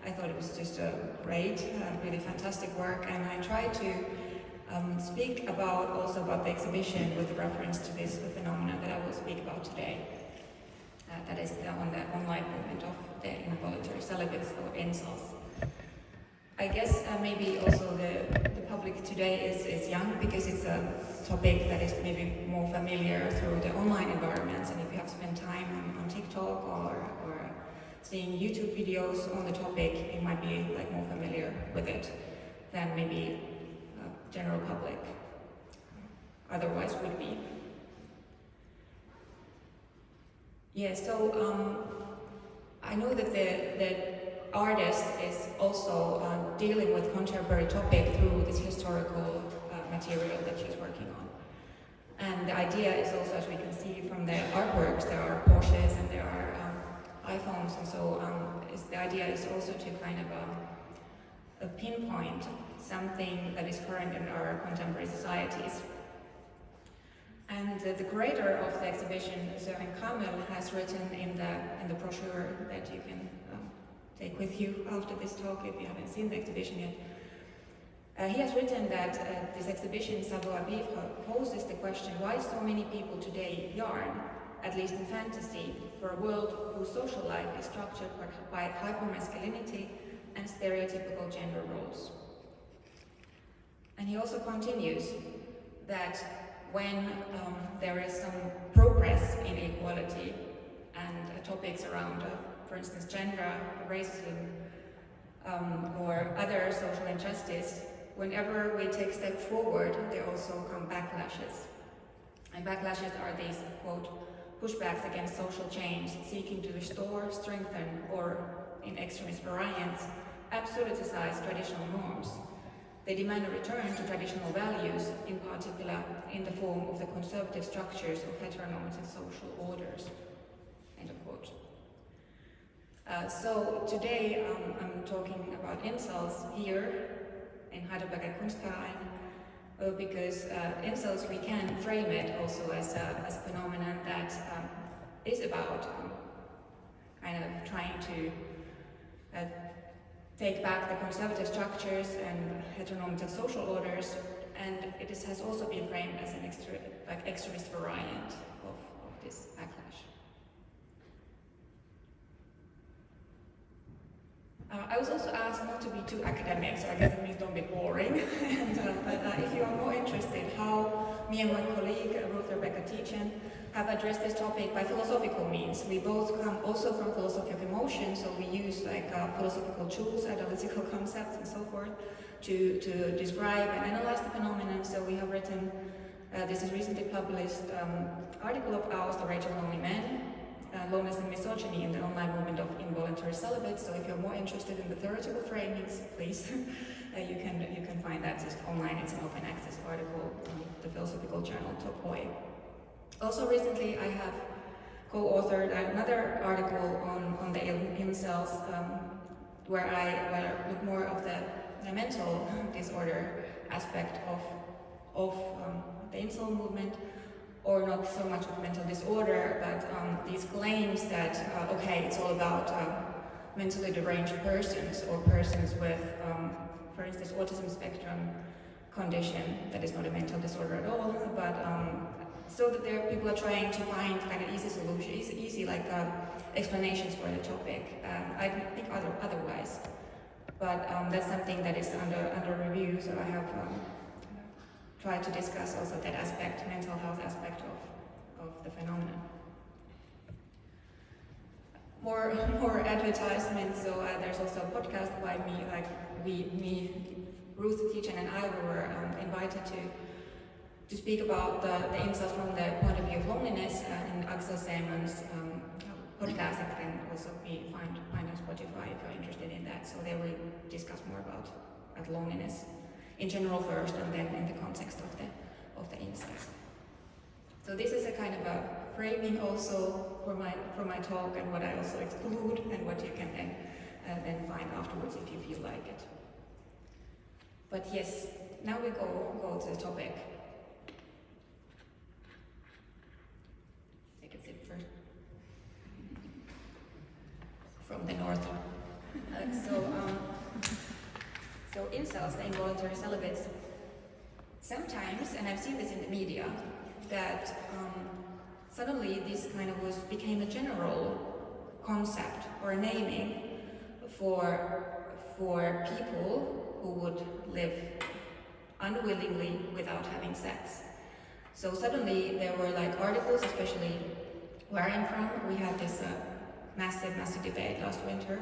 I thought it was just a great, really fantastic work, and I tried to speak also about the exhibition with reference to this phenomenon that I will speak about today. That is on the online movement of the involuntary celibates or incels. I guess maybe also the public today is young because it's a topic that is maybe more familiar through the online environments, and if you have spent time on TikTok or seeing YouTube videos on the topic, you might be like more familiar with it than maybe general public otherwise would be. Yeah, so I know that the artist is also dealing with contemporary topic through this historical material that she's working on. And the idea is also, as we can see from the artworks, there are Porsches and there are iPhones, and so the idea is also to kind of pinpoint something that is current in our contemporary societies. And the curator of the exhibition, Søren Grammel, has written in the brochure that you can take with you after this talk if you haven't seen the exhibition yet. He has written that this exhibition, Savoir Vivre, poses the question why so many people today yearn, at least in fantasy, for a world whose social life is structured by hypermasculinity and stereotypical gender roles. And he also continues that when there is some progress in equality and topics around, for instance, gender, racism, or other social injustice, whenever we take steps forward, there also come backlashes. And backlashes are these, quote, pushbacks against social change, seeking to restore, strengthen, or, in extremist variants, absoluticize traditional norms. They demand a return to traditional values, in particular in the form of the conservative structures of heteronormative social orders. End of quote. So today I'm talking about incels here in Heidelberger Kunstverein, because incels, we can frame it also as a phenomenon that is about kind of trying to take back the conservative structures and heteronormative social orders, and it has also been framed as an extremist variant of this backlash. I was also asked not to be too academic, so I guess it means don't be boring. But if you are more interested how me and my colleague, Ruth Rebecca Tietjen, have addressed this topic by philosophical means. We both come also from philosophy of emotion, so we use like philosophical tools, analytical concepts, and so forth to describe and analyze the phenomenon. So we have written this is recently published article of ours, The Rage of Lonely Men, Loneliness and Misogyny in the Online Movement of Involuntary Celibates. So if you're more interested in the theoretical framings, please, you can find that just online. It's an open access article on the philosophical journal Topoi. Also recently I have co-authored another article on the incels, where I look more of the mental disorder aspect of the incel movement, or not so much of mental disorder, but these claims that, okay, it's all about mentally deranged persons or persons with, for instance, autism spectrum condition that is not a mental disorder at all, but so that people are trying to find kind of easy solutions, easy like explanations for the topic. I think otherwise, but that's something that is under review. So I have tried to discuss also that aspect, mental health aspect of the phenomenon. More advertisements. So there's also a podcast by me, like me, Ruth Tietjen, and I were invited to speak about the incels from the point of view of loneliness, and Axel Seeman's podcast that can also be find on Spotify if you're interested in that. So there we discuss more about loneliness in general first, and then in the context of the incels. So this is a kind of a framing also for my talk, and what I also exclude, and what you can then find afterwards if you feel like it. But yes, now we go to the topic. Take a sip first. From the north. incels, the involuntary celibates, sometimes, and I've seen this in the media, that suddenly this kind of became a general concept or a naming for people who would live unwillingly without having sex. So suddenly there were like articles, especially where I'm from, we had this massive debate last winter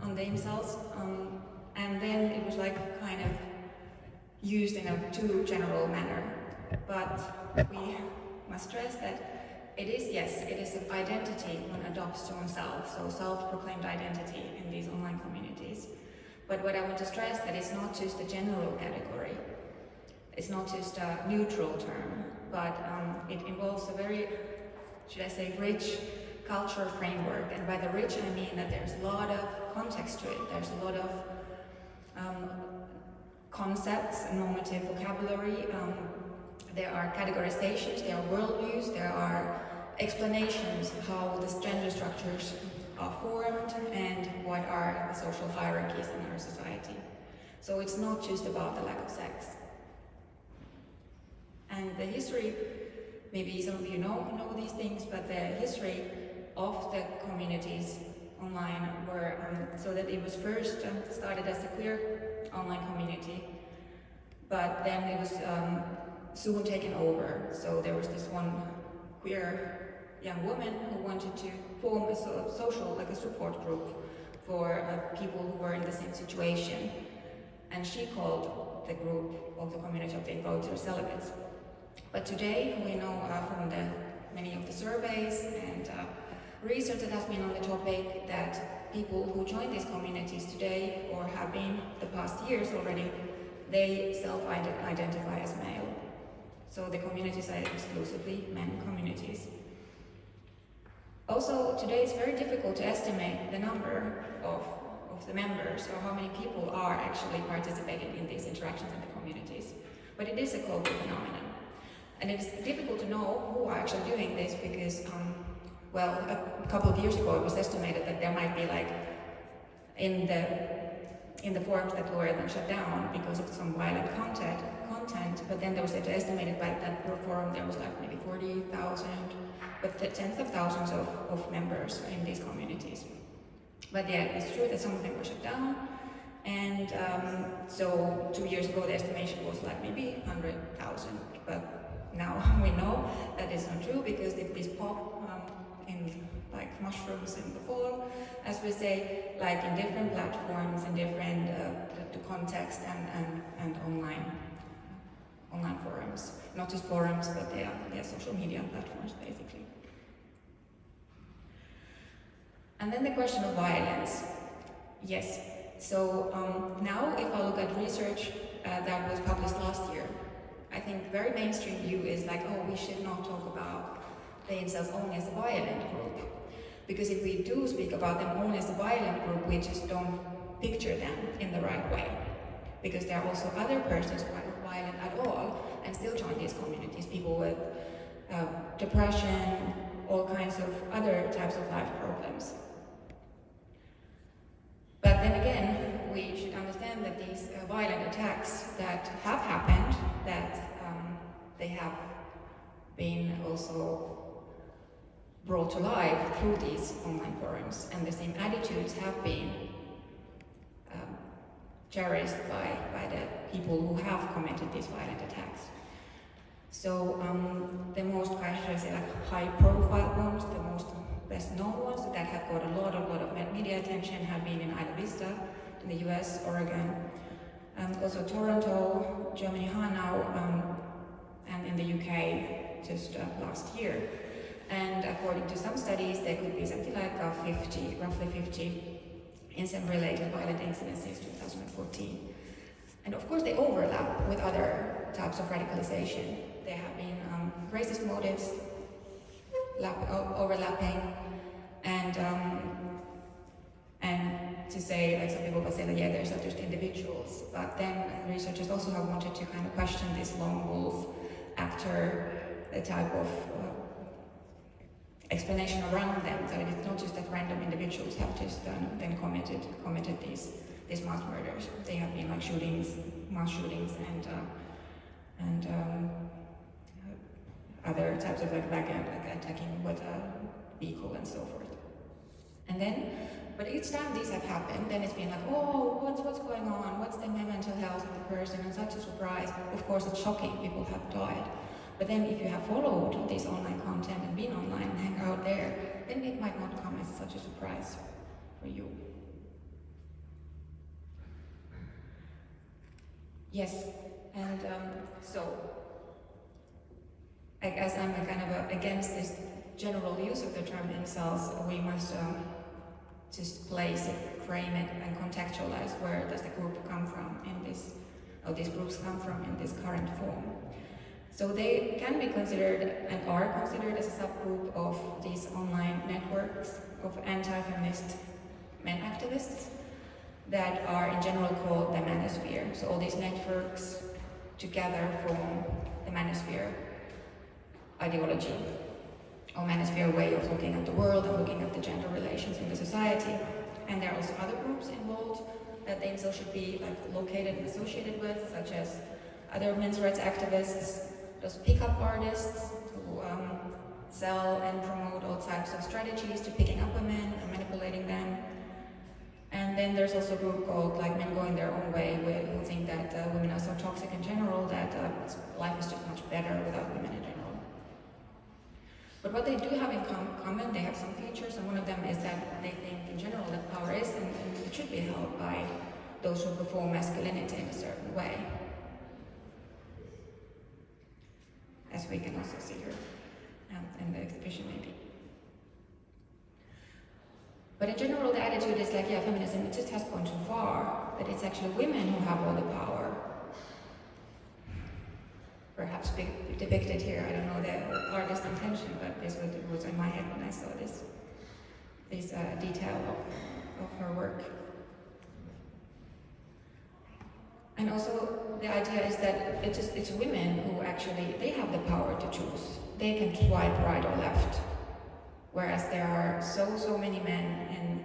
on the incels, and then it was like kind of used in a too general manner. But we must stress that it is, yes, it is an identity one adopts to oneself, so self-proclaimed identity in these online communities. But what I want to stress that it's not just a general category, it's not just a neutral term, but it involves a very, should I say, rich cultural framework. And by the rich, I mean that there's a lot of context to it. There's a lot of concepts, normative vocabulary. There are categorizations, there are worldviews, there are explanations how the gender structures are formed and what are the social hierarchies in our society. So it's not just about the lack of sex. And the history, maybe some of you know these things, but the history of the communities online were, so that it was first started as a queer online community, but then it was soon taken over. So there was this one queer young woman who wanted to form a social, like a support group for people who were in the same situation. And she called the group of the community of the involuntary celibates. But today we know from many of the surveys and research that has been on the topic that people who join these communities today or have been the past years already, they self-identify as male. So the communities are exclusively men communities. Also, today it's very difficult to estimate the number of the members or how many people are actually participating in these interactions in the communities. But it is a global phenomenon. And it's difficult to know who are actually doing this because, well, a couple of years ago it was estimated that there might be like, in the forums that were then shut down because of some violent content, but then there was estimated by that per forum there was like maybe 40,000, but tens of thousands of members in these communities. But yeah, it's true that some of them were shut down, and so 2 years ago the estimation was like maybe 100,000, but now we know that is not true because these pop in like mushrooms in the fall, as we say, like in different platforms and different context and online forums. Not just forums, but they are social media platforms basically. And then the question of violence. Yes, so now if I look at research that was published last year, I think very mainstream view is like, oh, we should not talk about the incels only as a violent group. Because if we do speak about them only as a violent group, we just don't picture them in the right way. Because there are also other persons who are not violent at all and still join these communities, people with depression, all kinds of other types of life problems. But then again, we should understand that these violent attacks that have happened, that they have been also brought to life through these online forums, and the same attitudes have been cherished by the people who have committed these violent attacks. So the most, should I say, like high-profile ones, the most best-known ones that have got a lot of media attention have been in Isla Vista, in the US, Oregon, also Toronto, Germany, Hanau, and in the UK just last year. And according to some studies, there could be something like roughly 50 incel-related violent incidents since 2014. And of course they overlap with other types of radicalization. There have been racist motives overlapping, and to say, like some people will say that yeah, there's not just individuals, but then researchers also have wanted to kind of question this lone wolf actor type of explanation around them, so it's not just that random individuals have just then committed these these mass murders. They have been like shootings, mass shootings, and other types of like attacking with a vehicle and so forth. And then, but each time these have happened, then it's been like, oh, what's going on? What's the mental health of the person? And such a surprise. Of course, it's shocking. People have died. But then, if you have followed this online content and been online and hang out there, then it might not come as such a surprise for you. Yes, and so as I'm kind of against this general use of the term incels, we must just place it, frame it, and contextualize where does the group come from in this, or these groups come from in this current form. So they can be considered and are considered as a subgroup of these online networks of anti-feminist men activists that are in general called the manosphere. So all these networks together form the manosphere ideology, or manosphere way of looking at the world and looking at the gender relations in the society. And there are also other groups involved that the incel should be located and associated with, such as other men's rights activists, those pickup artists who sell and promote all types of strategies to picking up women and manipulating them. And then there's also a group called Men Going Their Own Way, who think that women are so toxic in general that life is just much better without women in general. But what they do have in common, they have some features, and one of them is that they think in general that power is and it should be held by those who perform masculinity in a certain way. As we can also see here in the exhibition maybe. But in general, the attitude is like, yeah, feminism, it just has gone too far, that it's actually women who have all the power. Perhaps depicted here, I don't know the artist's intention, but this was in my head when I saw this detail of her work. And also the idea is that it's women who actually, they have the power to choose. They can swipe right or left. Whereas there are so many men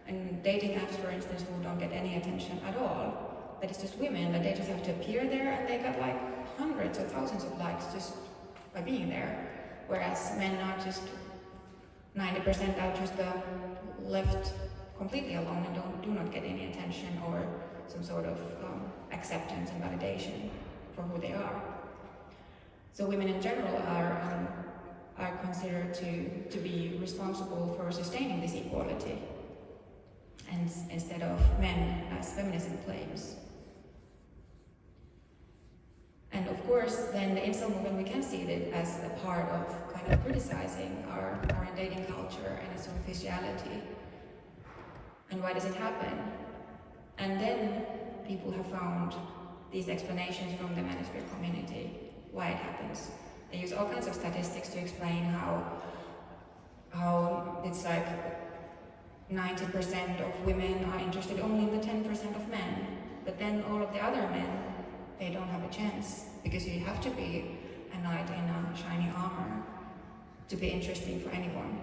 in dating apps, for instance, who don't get any attention at all. That it's just women, that they just have to appear there and they get like hundreds or thousands of likes just by being there. Whereas men are just 90% are just left completely alone and do not get any attention or some sort of acceptance and validation for who they are. So women in general are considered to be responsible for sustaining this equality, and instead of men, as feminism claims. And of course, then the incel movement, we can see it as a part of kind of criticizing our dating culture and its superficiality. And why does it happen? And then people have found these explanations from the manosphere community, why it happens. They use all kinds of statistics to explain how it's like 90% of women are interested only in the 10% of men, but then all of the other men, they don't have a chance, because you have to be a knight in a shiny armor to be interesting for anyone.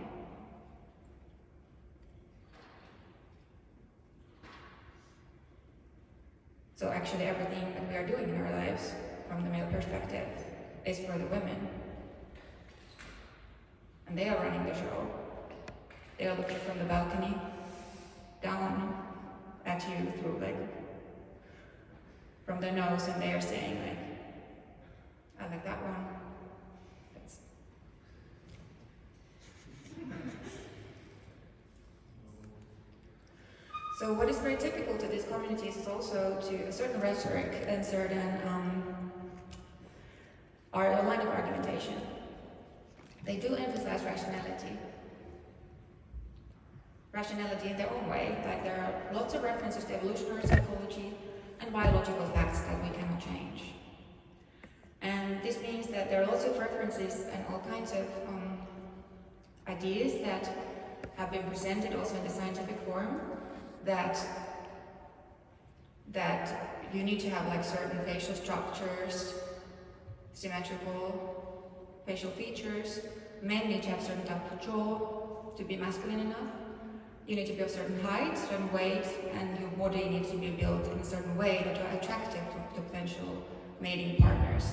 So actually everything that we are doing in our lives from the male perspective is for the women. And they are running the show. They are looking from the balcony down at you through from their nose, and they are saying I like that one. So what is very typical to these communities is also to a certain rhetoric and certain our line of argumentation. They do emphasize rationality. Rationality in their own way, like there are lots of references to evolutionary psychology and biological facts that we cannot change. And this means that there are lots of references and all kinds of ideas that have been presented also in the scientific form, that you need to have certain facial structures, symmetrical facial features. Men need to have certain type of jaw to be masculine enough. you need to be of certain height, certain weight, and your body needs to be built in a certain way that are attractive to potential mating partners.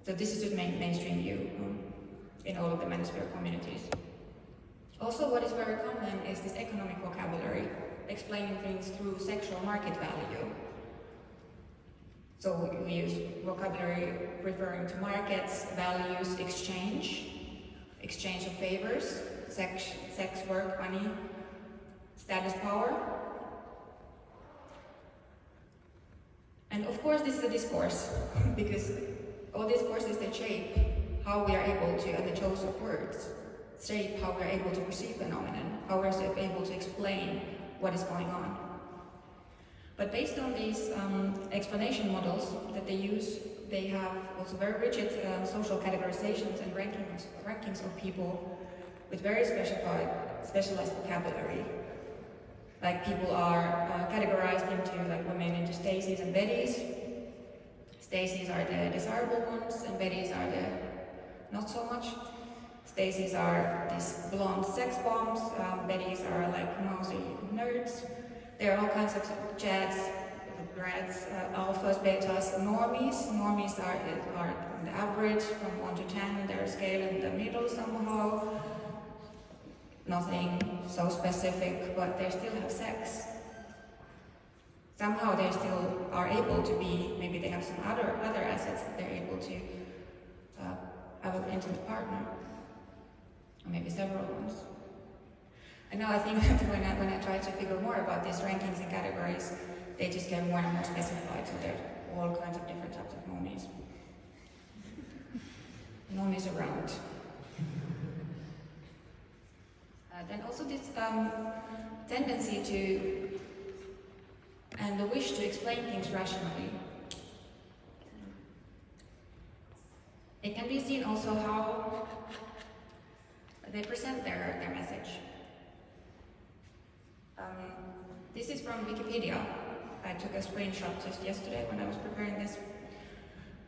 So this is just mainstream view in all of the manosphere communities. Also, what is very common is this economic vocabulary, explaining things through sexual market value. So we use vocabulary referring to markets, values, exchange of favors, sex, work, money, status, power. And of course this is a discourse, because all discourses, they shape how we are able to, and the choice of words, shape how we are able to perceive phenomenon, how we are able to explain what is going on. But based on these explanation models that they use, they have also very rigid social categorizations and rankings of people with very specialized vocabulary. Like people are categorized into, like women into Stacies and Bettys. Stacies are the desirable ones, and Bettys are the not so much. Stacies are these blonde sex bombs, Bettys are like mousy nerds. There are all kinds of jets, reds, alphas, betas, normies. Normies are the average from 1 to 10. They're a scale in the middle somehow. Nothing so specific, but they still have sex. Somehow they still are able to be, maybe they have some other assets that they're able to have an intimate partner. Or maybe several ones. And now I think that when I try to figure more about these rankings and categories, they just get more and more specified, so there are all kinds of different types of normies. Normies around. Then also this tendency to, and the wish to explain things rationally. It can be seen also how they present their message. This is from Wikipedia. I took a screenshot just yesterday when I was preparing this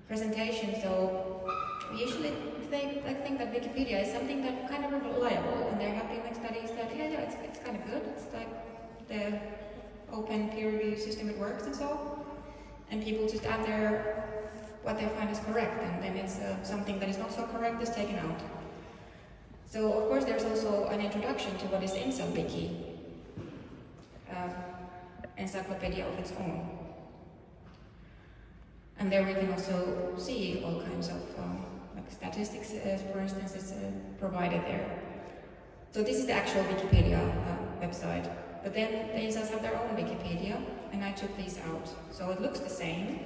presentation. So we usually think that Wikipedia is something that kind of reliable, and there have been like studies that it's kind of good. It's like the open peer review system, it works and so. And people just add their what they find is correct, and then it's something that is not so correct is taken out. So of course there's also an introduction to what is the Incel Wiki. Encyclopedia of its own. And there we can also see all kinds of like statistics, for instance, is provided there. So this is the actual Wikipedia website. But then the incels have their own Wikipedia, and I took these out. So it looks the same.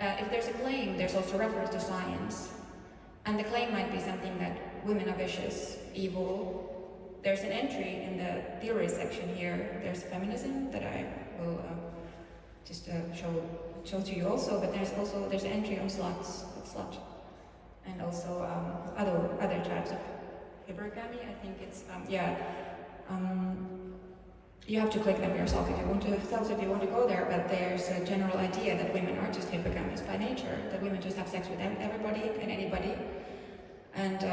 If there's a claim, there's also reference to science. And the claim might be something that women are vicious, evil. There's an entry in the theory section here. There's feminism that I will just show to you also. But there's an entry on slut, and also other types of hypergamy. I think it's you have to click them yourself if you want to go there. But there's a general idea that women are just hypergamous by nature. That women just have sex with everybody and anybody, and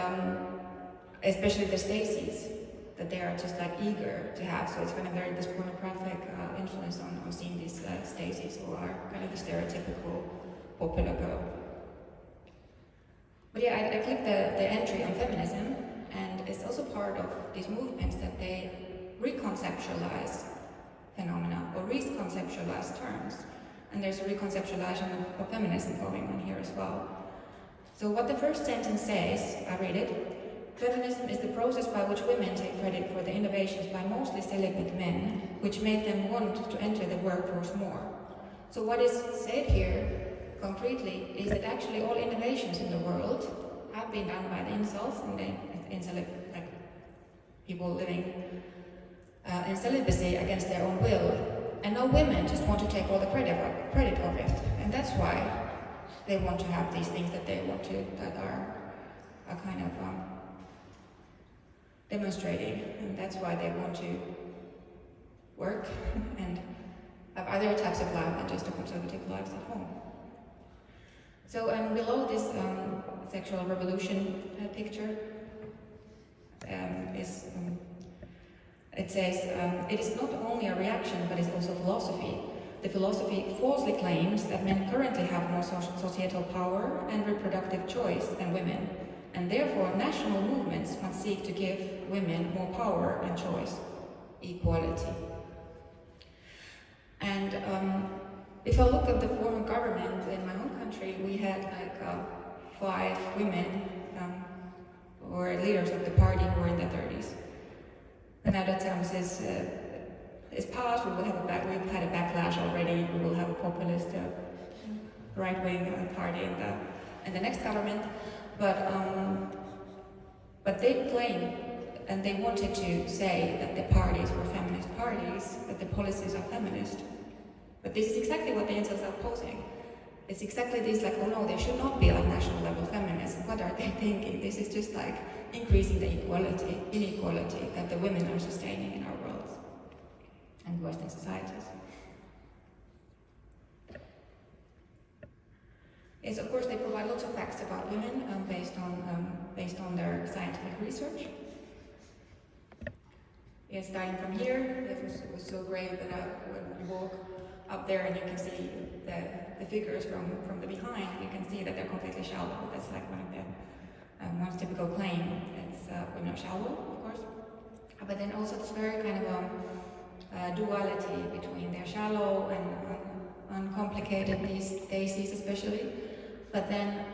especially the Stacies, that they are just like eager to have. So it's kind of very this pornographic influence on seeing these Stacies, who are kind of the stereotypical popular girl. But yeah, I clicked the entry on feminism, and it's also part of these movements that they reconceptualize phenomena or reconceptualize terms. And there's a reconceptualization of feminism going on here as well. So what the first sentence says, I read it: feminism is the process by which women take credit for the innovations by mostly celibate men, which make them want to enter the workforce more. So what is said here, concretely, is that actually all innovations in the world have been done by the incels and like people living in celibacy against their own will. And now women just want to take all the credit of it. And that's why they want to have these things that they want to, that are kind of demonstrating, and that's why they want to work and have other types of life than just a conservative lives at home. So below this sexual revolution picture, it says, it is not only a reaction, but it's also philosophy. The philosophy falsely claims that men currently have more societal power and reproductive choice than women, and therefore national movements must seek to give women more power and choice, equality. And if I look at the former government in my home country, we had like 5 women who were leaders of the party who were in their 30s. And now that term is passed, we've had a backlash already. We will have a populist right-wing party in the next government. But they claim, and they wanted to say that the parties were feminist parties, that the policies are feminist. But this is exactly what the incels are posing. It's exactly this, like, oh no, they should not be like national level feminists. What are they thinking? This is just like increasing the inequality that the women are sustaining in our world and Western societies. Yes, of course, they provide lots of facts about women based on their scientific research. Yes, starting from here, it was so great that when you walk up there and you can see the figures from the behind, you can see that they're completely shallow. That's like one of the most typical claim. It's women are shallow, of course, but then also this very kind of duality between they're shallow and uncomplicated these daisies especially, but then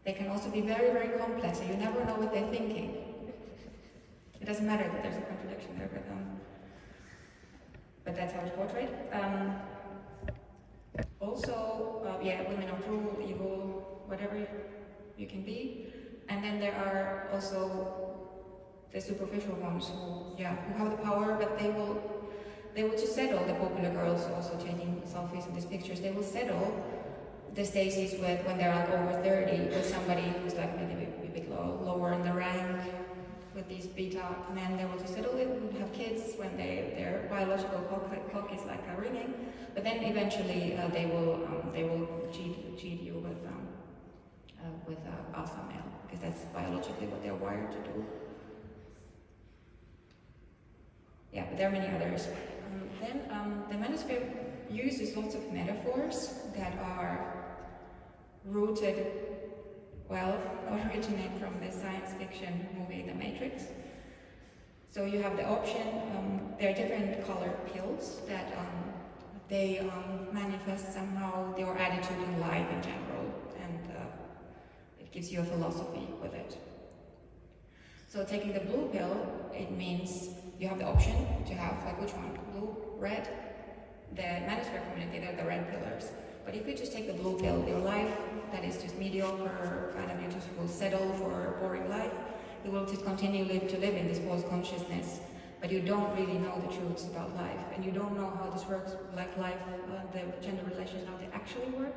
they can also be very, very complex, and you never know what they're thinking. It doesn't matter that there's a contradiction there, but that's how it's portrayed. Women are cruel, evil, whatever you can be. And then there are also the superficial ones who have the power, but they will just settle, the popular girls also taking selfies in these pictures, they will settle the Stacies with, when they're like over 30, with somebody who's like maybe a bit lower in the rank. With these beta men, they will just settle it and have kids when their biological clock is like ringing. But then eventually they will cheat you with alpha male, because that's biologically what they're wired to do. Yeah, but there are many others. Then the manosphere uses lots of metaphors that are rooted, originate from the science fiction movie The Matrix. So you have the option, there are different color pills that they manifest somehow your attitude in life in general, and it gives you a philosophy with it. So taking the blue pill, it means you have the option to have, like, which one? Blue, red? The manosphere community, they're the red pillars. But if you just take the blue pill, your life that is just mediocre, kind of, you just will settle for a boring life, you will just continue to live in this false consciousness, but you don't really know the truths about life, and you don't know how this works, like life, the gender relations, how they actually work,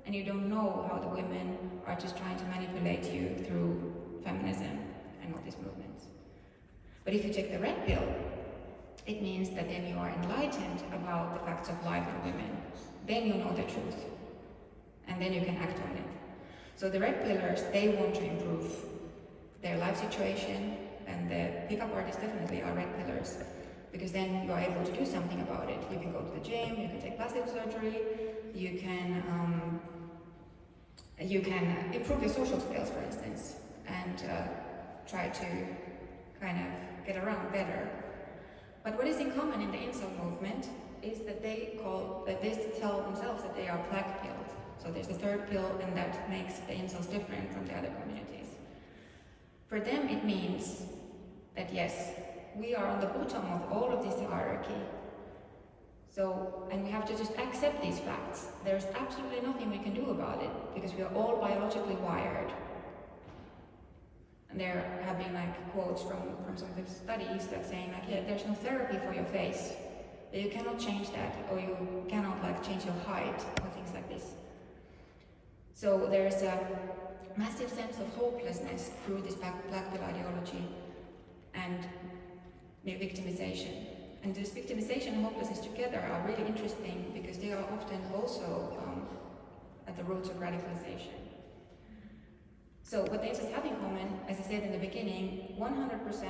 and you don't know how the women are just trying to manipulate you through feminism and all these movements. But if you take the red pill, it means that then you are enlightened about the facts of life and women. Then you know the truth, and then you can act on it. So the red pillars, they want to improve their life situation, and the pickup artists definitely are red pillars, because then you are able to do something about it. You can go to the gym, you can take plastic surgery, you can improve your social skills, for instance, and try to kind of get around better. But what is in common in the incel movement is that they tell themselves that they are black-pilled. So there's a third pill, and that makes the incels different from the other communities. For them, it means that yes, we are on the bottom of all of this hierarchy. So, and we have to just accept these facts. There's absolutely nothing we can do about it, because we are all biologically wired. And there have been like quotes from some of the studies that saying like, yeah, there's no therapy for your face. You cannot change that, or you cannot like change your height, or things like this. So there's a massive sense of hopelessness through this black pill ideology and victimization. And this victimization and hopelessness together are really interesting, because they are often also at the roots of radicalization. So what the incels have in common, as I said in the beginning, 100%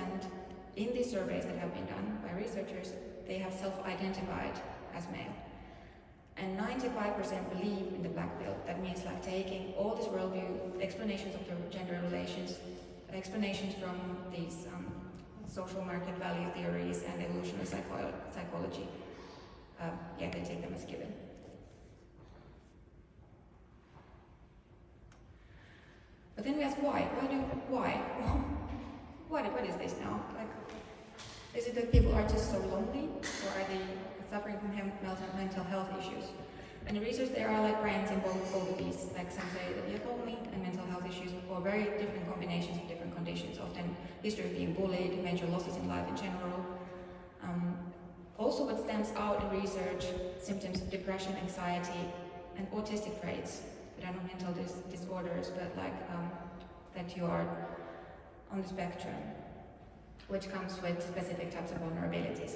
in these surveys that have been done by researchers, they have self-identified as male. And 95% believe in the black pill. That means like taking all this worldview, explanations of the gender relations, explanations from these social market value theories and evolutionary psychology. They take them as given. But then we ask why? What is this now? Like, is it that people are just so lonely, or are they suffering from mental health issues? And the research, there are like brands in both of these. Like some say that you're lonely and mental health issues, or very different combinations of different conditions. Often history of being bullied, major losses in life in general. Also, what stands out in research, symptoms of depression, anxiety, and autistic traits that are not mental disorders, but like that you are on the spectrum, which comes with specific types of vulnerabilities.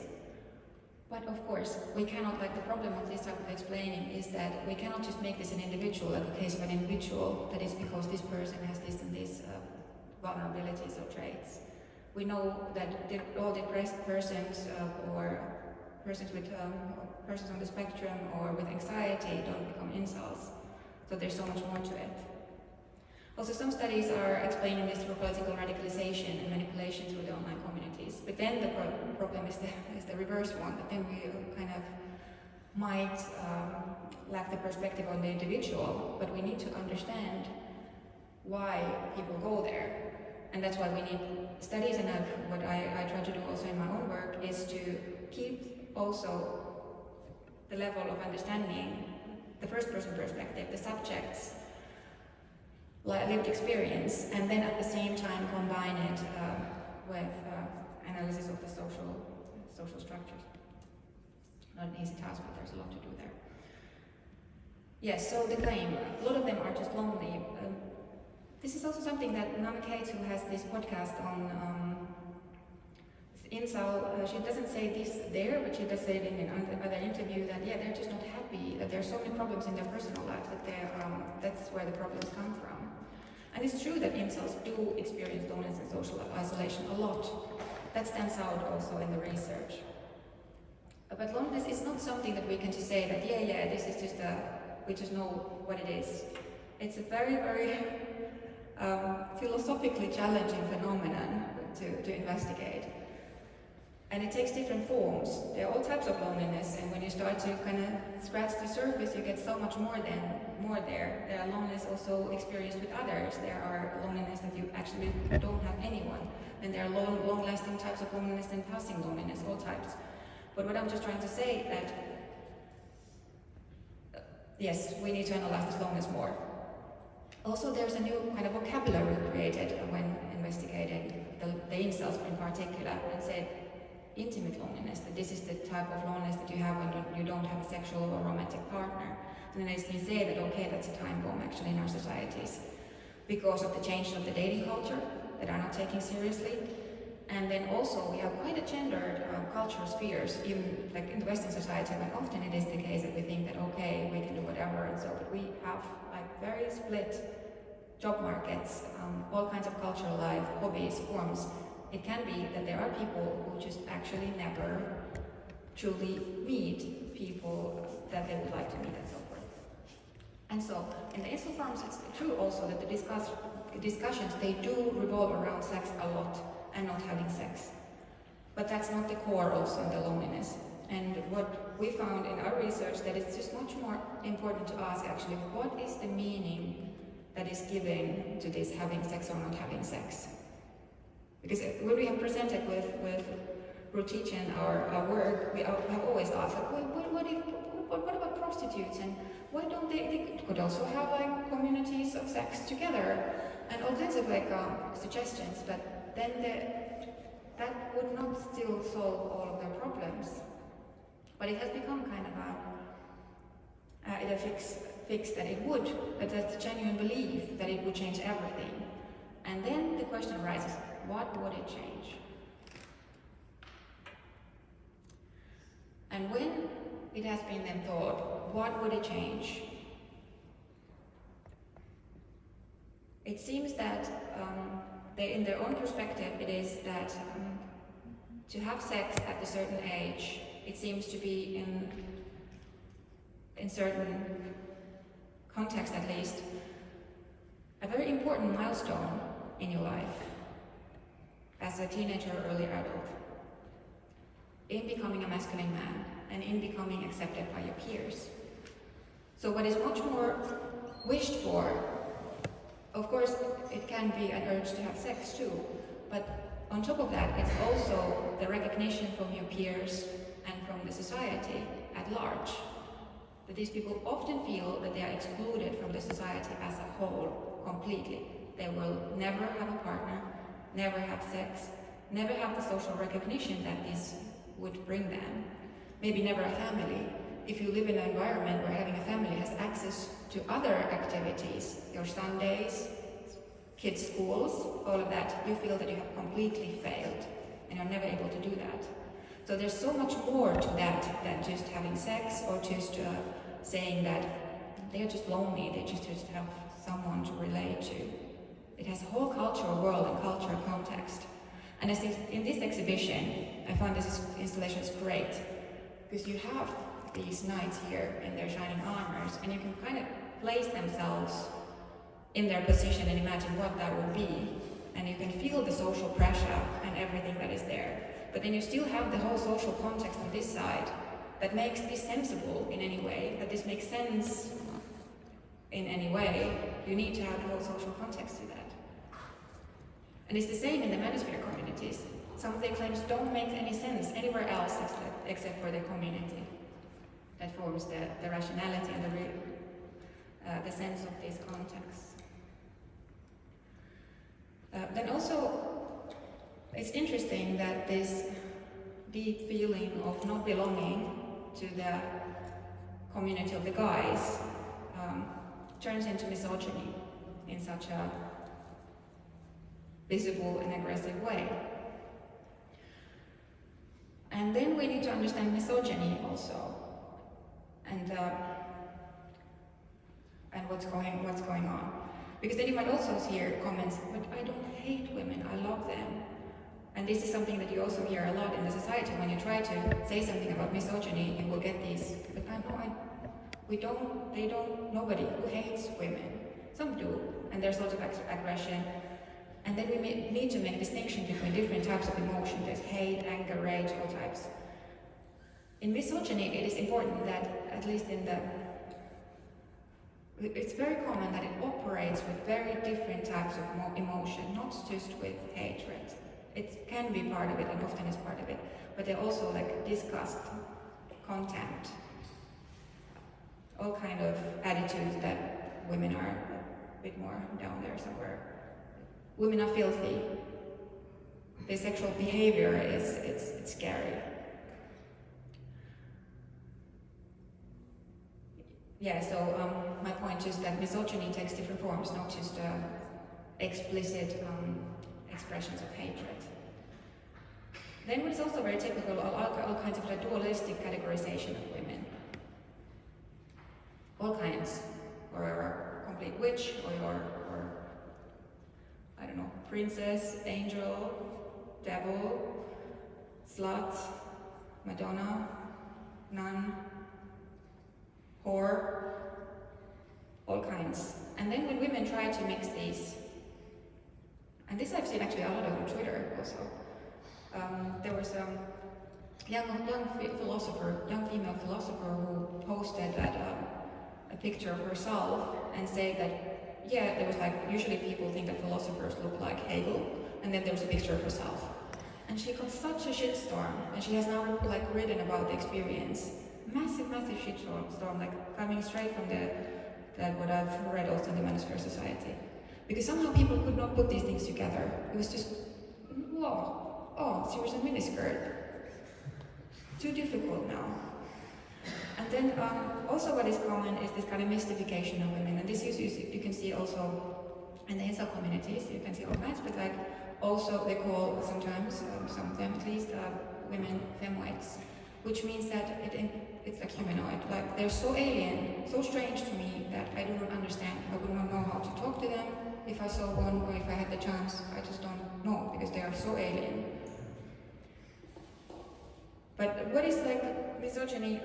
But of course, we cannot, like the problem of this type of explaining is that we cannot just make this an individual, like a case of an individual, that is because this person has this and this vulnerabilities or traits. We know that all depressed persons or persons with persons on the spectrum or with anxiety don't become incels. So there's so much more to it. Also, some studies are explaining this through political radicalization and manipulation through the online communities. But then the problem is the reverse one, that then we kind of might lack the perspective on the individual, but we need to understand why people go there. And that's why we need studies, and what I try to do also in my own work is to keep also the level of understanding the first person perspective, the subject's lived experience, and then at the same time combine it with analysis of the social structures. Not an easy task, but there's a lot to do there. Yes, so the claim, a lot of them are just lonely. This is also something that Nana Kate, who has this podcast on incel, she doesn't say this there, but she does say it in another interview that they're just not happy, that there are so many problems in their personal lives that that's where the problems come from. And it's true that incels do experience loneliness and social isolation a lot. That stands out also in the research. But loneliness is not something that we can just say that this is just we just know what it is. It's a very, very philosophically challenging phenomenon to investigate. And it takes different forms. There are all types of loneliness, and when you start to kind of scratch the surface, you get so much more there. There are loneliness also experienced with others. There are loneliness that you actually don't have anyone. And there are long-lasting types of loneliness and passing loneliness, all types. But what I'm just trying to say that, yes, we need to analyze this loneliness more. Also, there's a new kind of vocabulary created when investigating the incels in particular, and said intimate loneliness, that this is the type of loneliness that you have when you don't have a sexual or romantic partner. And then it's been said that, okay, that's a time bomb actually in our societies because of the change of the dating culture that are not taken seriously. And then also we have quite a gendered cultural spheres, even like in the Western society, when often it is the case that we think that, okay, we can do whatever and so, but we have like very split job markets, all kinds of cultural life, hobbies, forms. It can be that there are people who just actually never truly meet people that they would like to meet and so forth. And so, in the incel forums, it's true also that the discussions, they do revolve around sex a lot and not having sex. But that's not the core also in the loneliness. And what we found in our research, that it's just much more important to ask actually, what is the meaning that is given to this having sex or not having sex? Because when we have presented with Rhetoric and our work, we have always asked, like, what about prostitutes, and why don't they could also have like communities of sex together, and all kinds of like suggestions, but then that would not still solve all of their problems. But it has become kind of a fix that it would, but that's a genuine belief that it would change everything. And then the question arises, what would it change? And when it has been then thought, what would it change? it seems that in their own perspective, it is that to have sex at a certain age, it seems to be in certain contexts at least, a very important milestone in your life as a teenager or early adult, in becoming a masculine man and in becoming accepted by your peers. So what is much more wished for, of course, it can be an urge to have sex too, but on top of that, it's also the recognition from your peers and from the society at large, that these people often feel that they are excluded from the society as a whole, completely. They will never have a partner, never have sex, never have the social recognition that this would bring them. Maybe never a family. If you live in an environment where having a family has access to other activities, your Sundays, kids' schools, all of that, you feel that you have completely failed and you're never able to do that. So there's so much more to that than just having sex or just saying that they're just lonely, they just have someone to relate to. It has a whole cultural world and cultural context. And I think in this exhibition, I found this installation is great, because you have these knights here in their shining armors, and you can kind of place themselves in their position and imagine what that would be. And you can feel the social pressure and everything that is there. But then you still have the whole social context on this side that makes this sensible in any way, that this makes sense in any way. You need to have the whole social context to that. And it's the same in the manosphere communities. Some of their claims don't make any sense anywhere else except for the community that forms the rationality and the sense of these contexts. Then also, it's interesting that this deep feeling of not belonging to the community of the guys turns into misogyny in such a visible and aggressive way. And then we need to understand misogyny also, and what's going on. Because then you might also hear comments, but I don't hate women, I love them. And this is something that you also hear a lot in the society. When you try to say something about misogyny, you will get these, but nobody who hates women. Some do, and there's lots of aggression. And then we need to make a distinction between different types of emotion. There's hate, anger, rage, all types. In misogyny, it is important that, at least it's very common that it operates with very different types of emotion, not just with hatred. It can be part of it, and often is part of it, but they're also like disgust, contempt, all kind of attitudes that women are a bit more down there somewhere. Women are filthy. Their sexual behavior it's scary. Yeah, so my point is that misogyny takes different forms, not just explicit expressions of hatred. Then what is also very typical are all kinds of dualistic categorization of women. All kinds, or a complete witch, or I don't know, princess, angel, devil, slut, Madonna, nun, whore, all kinds. And then when women try to mix these, and this I've seen actually a lot of on Twitter also. There was a young female philosopher who posted a picture of herself and said that, yeah, there was like, usually people think that philosophers look like Hegel, and then there was a picture of herself. And she got such a shitstorm, and she has now like written about the experience. Massive shitstorm, like coming straight from what I've read also in the Manosphere Society. Because somehow people could not put these things together. It was just, whoa, oh, she was a miniskirt. Too difficult now. And then also what is common is this kind of mystification of women. And this you can see also in the incel communities, you can see all kinds, but like also they call sometimes, some of them at least, women femoids, which means that it's like humanoid. Like they're so alien, so strange to me that I do not understand. I would not know how to talk to them. if I saw one or if I had the chance. I just don't know because they are so alien. But what is like misogyny?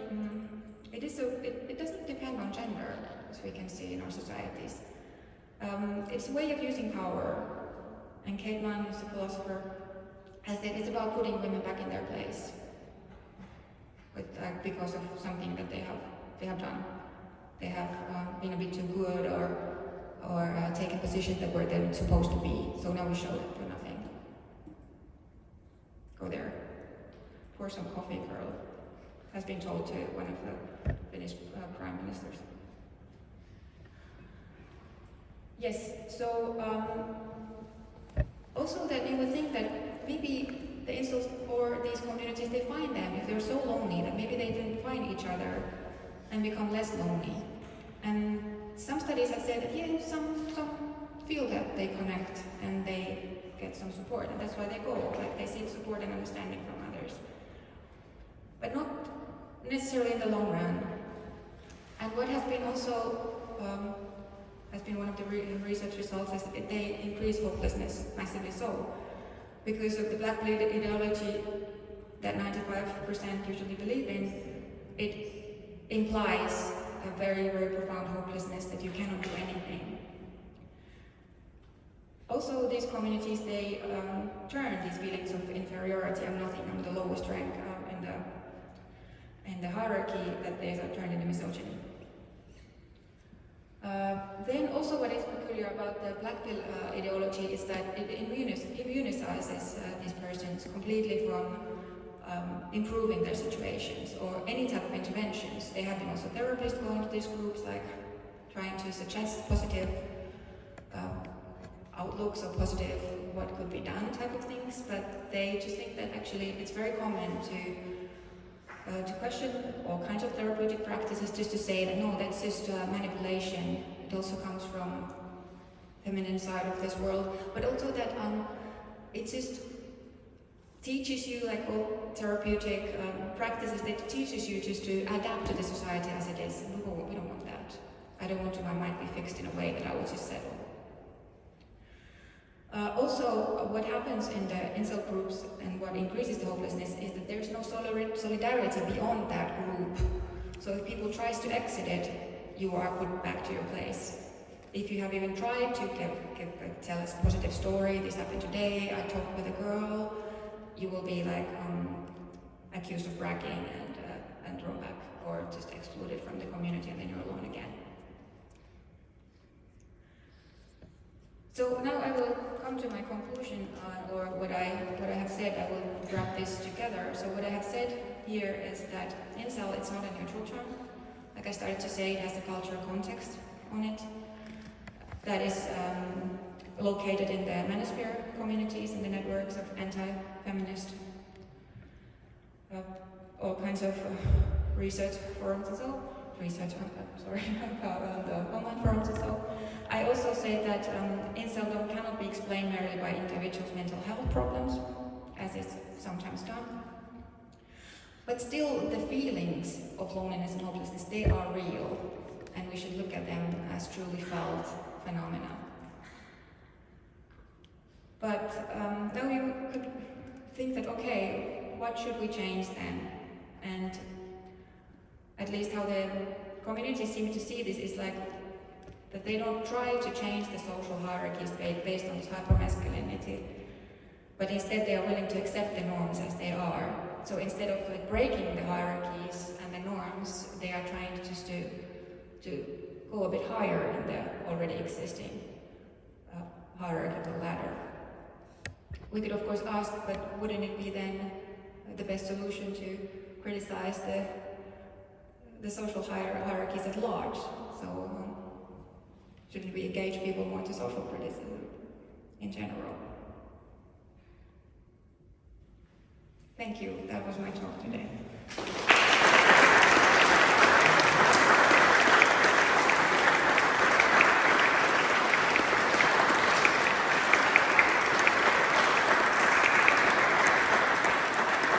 It doesn't depend on gender, as we can see in our societies. It's a way of using power, and Kate Mann, who's a philosopher, has said it's about putting women back in their place, because of something that they have done. They have been a bit too good or taken positions that were then supposed to be. So now we show them for nothing. Go there. Pour some coffee, girl, has been told to one of the Finnish prime ministers. Yes, so also that you would think that maybe the incels or these communities, they find them, if they're so lonely, that maybe they didn't find each other and become less lonely. And some studies have said that, yeah, some feel that they connect and they get some support, and that's why they go, like they seek support and understanding from others. But not necessarily in the long run. And what has been also, has been one of the research results is they increase hopelessness, massively so. Because of the black pill ideology that 95% usually believe in, it implies a very, very profound hopelessness that you cannot do anything. Also, these communities, they turn these feelings of inferiority, I'm nothing, I'm the lowest rank in the hierarchy, that they are turned into misogyny. Then also what is peculiar about the black pill ideology is that it immunizes these persons completely from improving their situations or any type of interventions. They have been also therapists going to these groups, like trying to suggest positive outlooks or positive what could be done type of things, but they just think that actually it's very common to question all kinds of therapeutic practices, just to say that no, that's just manipulation. It also comes from feminine side of this world, but also that it just teaches you, like all therapeutic practices, that teaches you just to adapt to the society as it is. No, we don't want that. I don't want my mind to be fixed in a way that I will just settle. Also, what happens in the incel groups and what increases the hopelessness is that there's no solidarity beyond that group. So if people tries to exit it, you are put back to your place. If you have even tried to tell us a positive story, this happened today, I talked with a girl, you will be like accused of bragging and thrown back, or just excluded from the community, and then you're alone again. So now I will come to my conclusion, or what I have said. I will wrap this together. So what I have said here is that incel, it's not a neutral term. Like I started to say, it has a cultural context on it that is located in the manosphere communities and the networks of anti-feminist, all kinds of research forums and so. Online forums and so. I also say that inceldom cannot be explained merely by individuals' mental health problems, as is sometimes done. But still, the feelings of loneliness and hopelessness, they are real, and we should look at them as truly felt phenomena. But now you could think that, okay, what should we change then? And at least how the communities seem to see this is like that they don't try to change the social hierarchies based on hypermasculinity, but instead they are willing to accept the norms as they are. So instead of like breaking the hierarchies and the norms, they are trying just to go a bit higher in the already existing hierarchical ladder. We could of course ask, but wouldn't it be then the best solution to criticize the social hierarchies at large? So shouldn't we engage people more to social criticism in general? Thank you, that was my talk today.